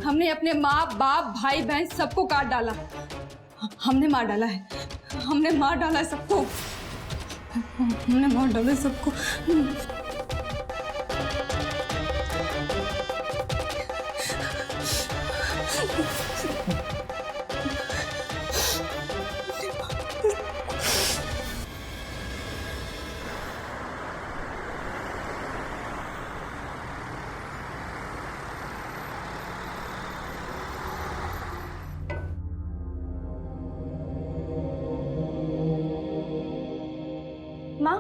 हमने अपने माँ बाप भाई बहन सबको काट डाला। हमने मार डाला है, हमने मार डाला है सबको, हमने मार डाला है सबको। माँ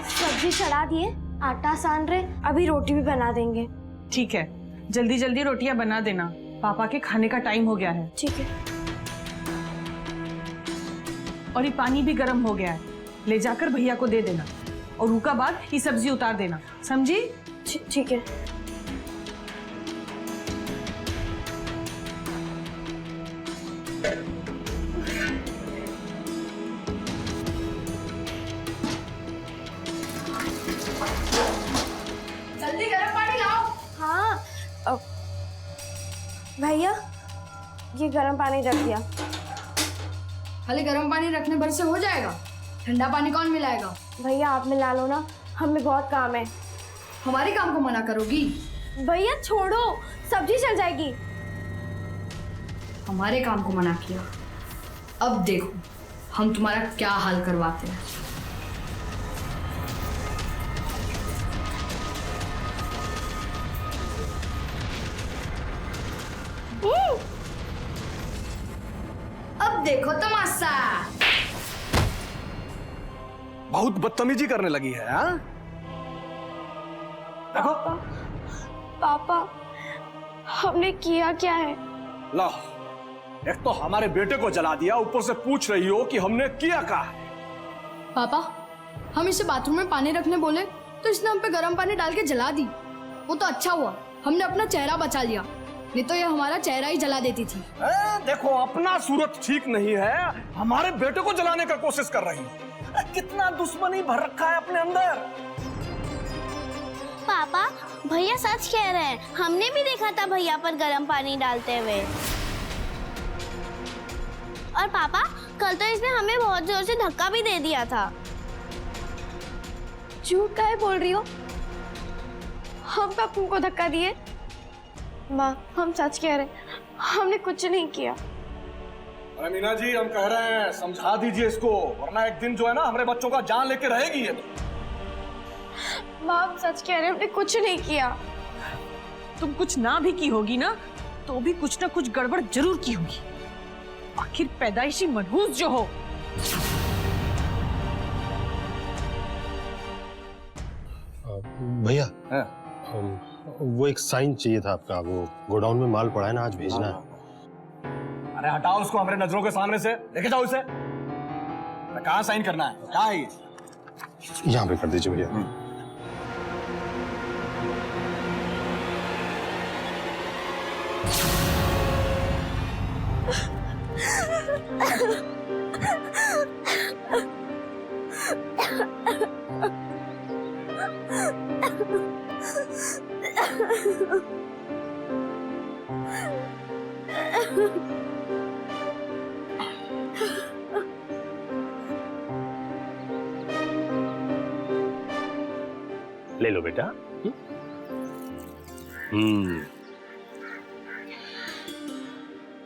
सब्जी चढ़ा दिए, आटा सान रहे, अभी रोटी भी बना देंगे। ठीक है, जल्दी जल्दी रोटियां बना देना, पापा के खाने का टाइम हो गया है। ठीक है। और ये पानी भी गर्म हो गया है, ले जाकर भैया को दे देना और उसका बाद ये सब्जी उतार देना, समझी? ठीक है। जल्दी गर्म पानी लाओ। हाँ भैया, ये गर्म पानी रख दिया। खाली गर्म पानी रखने भर से हो जाएगा? ठंडा पानी कौन मिलाएगा? भैया आप मिला लो ना, हमें बहुत काम है। हमारे काम को मना करोगी? भैया छोड़ो, सब्जी चल जाएगी। हमारे काम को मना किया, अब देखो हम तुम्हारा क्या हाल करवाते हैं। अब देखो तमाशा। बहुत बदतमीजी करने लगी है। हाँ? देखो पापा हमने किया क्या है? लो, एक तो हमारे बेटे को जला दिया, ऊपर से पूछ रही हो कि हमने किया क्या है। पापा, हम इसे बाथरूम में पानी रखने बोले तो इसने हम पे गर्म पानी डाल के जला दी। वो तो अच्छा हुआ हमने अपना चेहरा बचा लिया, नहीं तो ये हमारा चेहरा ही जला देती थी। देखो अपना सूरत ठीक नहीं है, हमारे बेटे को जलाने का कोशिश कर रही है। कितना दुश्मनी भर रखा है अपने अंदर। पापा भैया सच कह रहे हैं, हमने भी देखा था भैया पर गर्म पानी डालते हुए। और पापा कल तो इसने हमें बहुत जोर से धक्का भी दे दिया था। झूठ काहे बोल रही हो? हम कब तुमको धक्का दिए? माँ हम सच कह रहे, हमने कुछ नहीं किया। अरे मीना जी, हम कह रहे हैं समझा दीजिए इसको, वरना एक दिन जो है ना हमारे बच्चों का जान लेके रहेगी ये तो। माँ हम सच कह रहे, हमने कुछ नहीं किया। तुम कुछ ना भी की होगी ना, तो भी कुछ ना कुछ गड़बड़ जरूर की होगी। आखिर पैदाइशी मनहूस जो हो। भैया वो एक साइन चाहिए था आपका, वो गोडाउन में माल पड़ा है ना, आज भेजना है। अरे हटाओ उसको हमारे नजरों के सामने से, लेके जाओ इसे। कहाँ साइन करना है? कहाँ है ये? यहाँ पे कर दीजिए भैया। ले लो बेटा।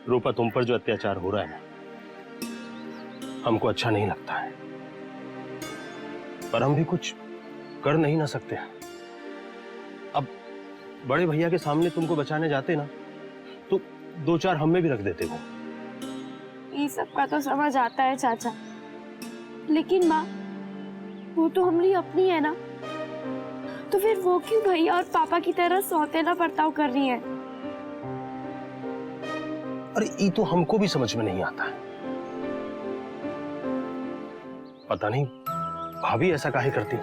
रूपा, तुम पर जो अत्याचार हो रहा है ना, हमको अच्छा नहीं लगता है, पर हम भी कुछ कर नहीं ना सकते। अब बड़े भैया के सामने तुमको बचाने जाते ना, तो दो चार हम में भी रख देते हो। ये सब का तो समझ आता है चाचा, लेकिन माँ वो तो हमारी अपनी है ना, तो फिर वो क्यों भैया और पापा की तरह सौतेला बर्ताव कर रही है? अरे ये तो हमको भी समझ में नहीं आता है। पता नहीं भाभी ऐसा काहे करती।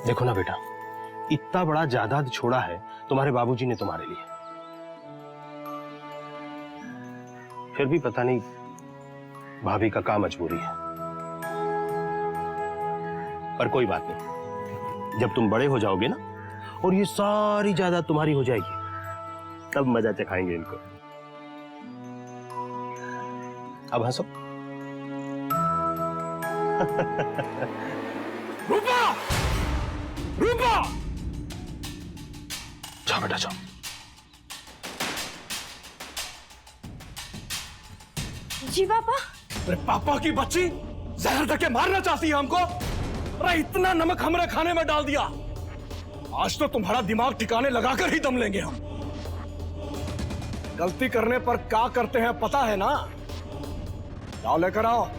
देखो ना बेटा, इतना बड़ा जायदाद छोड़ा है तुम्हारे बाबूजी ने तुम्हारे लिए, फिर भी पता नहीं भाभी का क्या मजबूरी है। पर कोई बात नहीं, जब तुम बड़े हो जाओगे ना और ये सारी जायदाद तुम्हारी हो जाएगी, तब मजा चखाएंगे इनको। अब हंसो। रूपा, रूपा, जाओ बेटा जाओ। जी पापा। अरे पापा की बच्ची जहर देके मारना चाहती है हमको। अरे इतना नमक हमारे खाने में डाल दिया, आज तो तुम्हारा दिमाग ठिकाने लगाकर ही दम लेंगे हम। गलती करने पर क्या करते हैं पता है ना? जाओ लेकर आओ।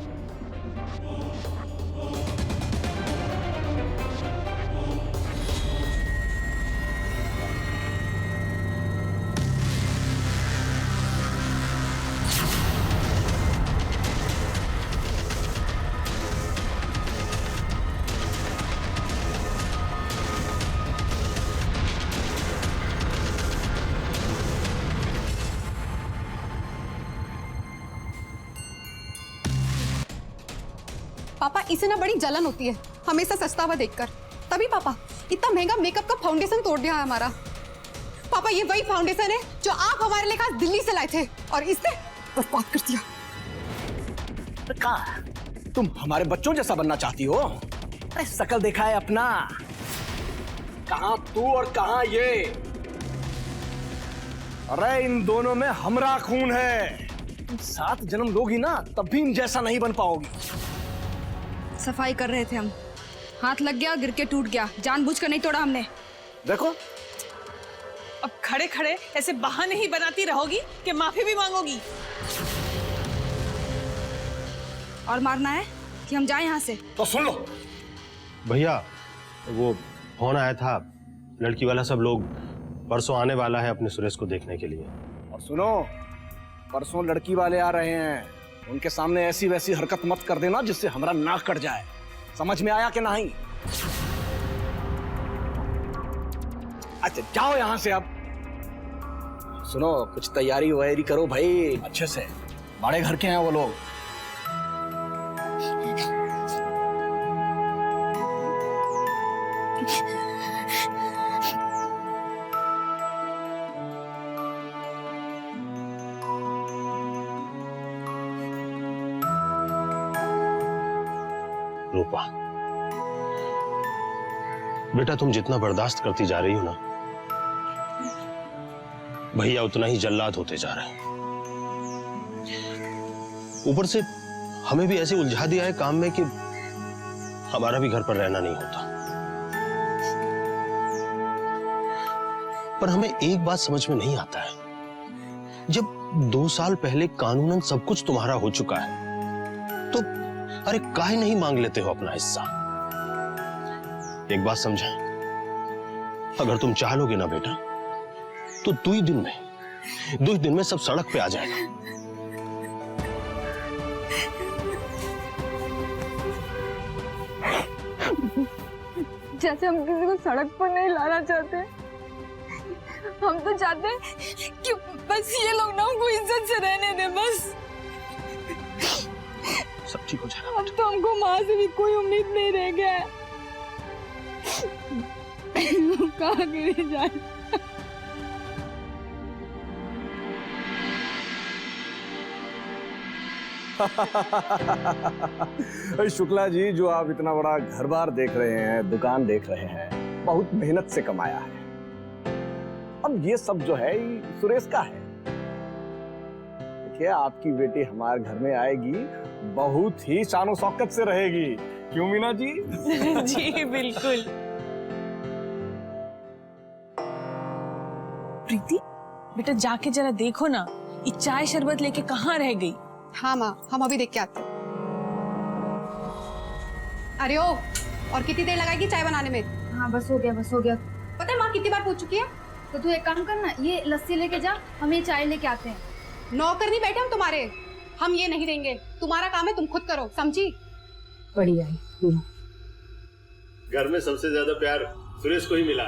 पापा इसे ना बड़ी जलन होती है हमेशा सस्ता हुआ देखकर। तभी पापा इतना महंगा मेकअप का फाउंडेशन तोड़ दिया है हमारा। पापा ये वही फाउंडेशन है जो आप हमारे लिए खास दिल्ली से लाए थे और इसने बर्बाद कर दिया। कहा तुम हमारे बच्चों जैसा बनना चाहती हो? अरे शकल देखा है अपना, कहां तू और कहां ये। अरे इन दोनों में हमरा खून है। तुम 7 जन्म लोगी ना तब भी इन जैसा नहीं बन पाओगी। सफाई कर रहे थे हम, हाथ लग गया, गिर के टूट गया, जानबूझकर नहीं तोड़ा हमने। देखो अब खड़े खड़े ऐसे बहाने ही बनाती रहोगी कि माफी भी मांगोगी? और मारना है कि हम जाएं यहाँ से? तो सुन लो भैया, वो फोन आया था लड़की वाला, सब लोग परसों आने वाला है अपने सुरेश को देखने के लिए। और सुनो, परसों लड़की वाले आ रहे हैं, उनके सामने ऐसी वैसी हरकत मत कर देना जिससे हमारा नाक कट जाए। समझ में आया कि नहीं? अच्छा जाओ यहां से। अब सुनो, कुछ तैयारी वैयारी करो भाई अच्छे से, बड़े घर के हैं वो लोग। रूपा बेटा, तुम जितना बर्दाश्त करती जा रही हो ना, भैया उतना ही जल्लाद होते जा रहे हैं। ऊपर से हमें भी ऐसे उलझा दिया है काम में कि हमारा भी घर पर रहना नहीं होता। पर हमें एक बात समझ में नहीं आता है, जब 2 साल पहले कानूनन सब कुछ तुम्हारा हो चुका है तो अरे काहे नहीं मांग लेते हो अपना हिस्सा? एक बात समझे, अगर तुम चाह लोगे ना बेटा तो 2 ही दिन में सब सड़क पे आ जाएगा। जैसे हम किसी को सड़क पर नहीं लाना चाहते, हम तो चाहते हैं कि बस ये लोग ना हमको इज्जत से रहने दे बस। सब ठीक हो जाएगा। अब तो हमको माँ से भी कोई उम्मीद नहीं रह गया है। कहाँ गिरे जाए। शुक्ला जी, जो आप इतना बड़ा घर बार देख रहे हैं, दुकान देख रहे हैं, बहुत मेहनत से कमाया है। अब ये सब जो है सुरेश का है। देखिए, आपकी बेटी हमारे घर में आएगी, बहुत ही शानो शौकत से रहेगी। क्यों मीना जी? जी बिल्कुल। प्रीति बेटा, जाके जरा देखो ना, ये चाय शरबत लेके कहाँ रह गई? हाँ माँ, हम अभी देख के आते हैं। अरे ओ, और कितनी देर लगाएगी चाय बनाने में? हाँ बस हो गया। पता है माँ कितनी बार पूछ चुकी है? तो तू एक काम करना, ये लस्सी लेके जा, हम ये चाय लेके आते हैं। नौकर नहीं बैठे हम तुम्हारे, हम ये नहीं देंगे। तुम्हारा काम है, तुम खुद करो, समझी? बढ़िया है। घर में सबसे ज्यादा प्यार सुरेश को ही मिला।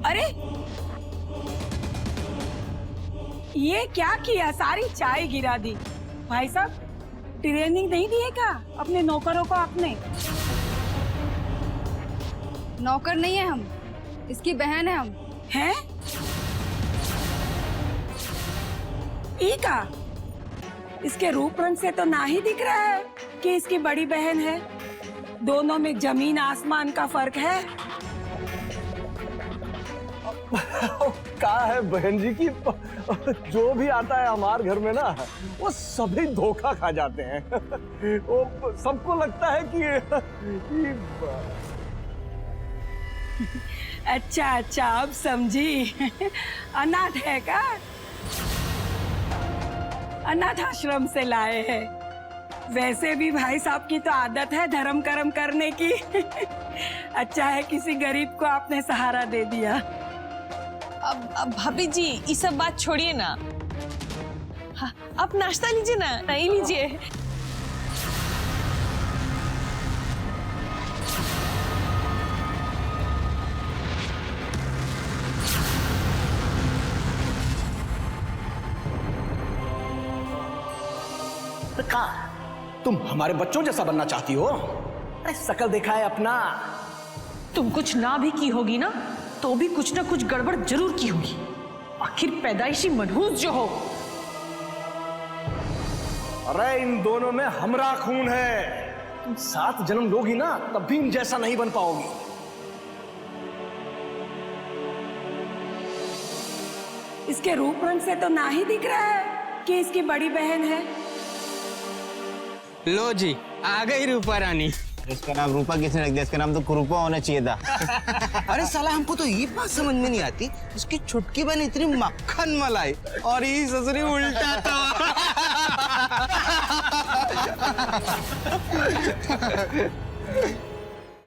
अरे ये क्या किया, सारी चाय गिरा दी। भाई साहब, ट्रेनिंग नहीं दिए क्या अपने नौकरों को आपने? नौकर नहीं है हम, इसकी बहन है हम। हैं? का इसके रूप रंग से तो ना ही दिख रहा है कि इसकी बड़ी बहन है। दोनों में जमीन आसमान का फर्क है। क्या है बहन जी की, जो भी आता है हमारे घर में ना वो सभी धोखा खा जाते हैं। वो सबको लगता है कि अच्छा अच्छा, अब समझी। अनाथ है का? अनाथ आश्रम से लाए हैं। वैसे भी भाई साहब की तो आदत है धर्म कर्म करने की। अच्छा है किसी गरीब को आपने सहारा दे दिया। अब भाभी जी ये सब बात छोड़िए ना। हाँ, आप नाश्ता लीजिए ना, नहीं लीजिए। तुम हमारे बच्चों जैसा बनना चाहती हो? अरे शकल देखा है अपना। तुम कुछ ना भी की होगी ना तो भी कुछ ना कुछ गड़बड़ जरूर की होगी। आखिर पैदाइशी मनहूस जो हो। अरे इन दोनों में हमरा खून है। तुम 7 जन्म लोगी ना तब भी इन जैसा नहीं बन पाओगी। इसके रूप रंग से तो ना ही दिख रहा है कि इसकी बड़ी बहन है। लो जी, आ गई रूपा रानी। इसका नाम रूपा किसने रख दिया? इसका नाम तो कुरूपा होना चाहिए था। अरे साला हमको तो ये बात समझ में नहीं आती, इसकी छुटकी बहन इतनी मक्खन मलाई और ये ससुरी उल्टा तो।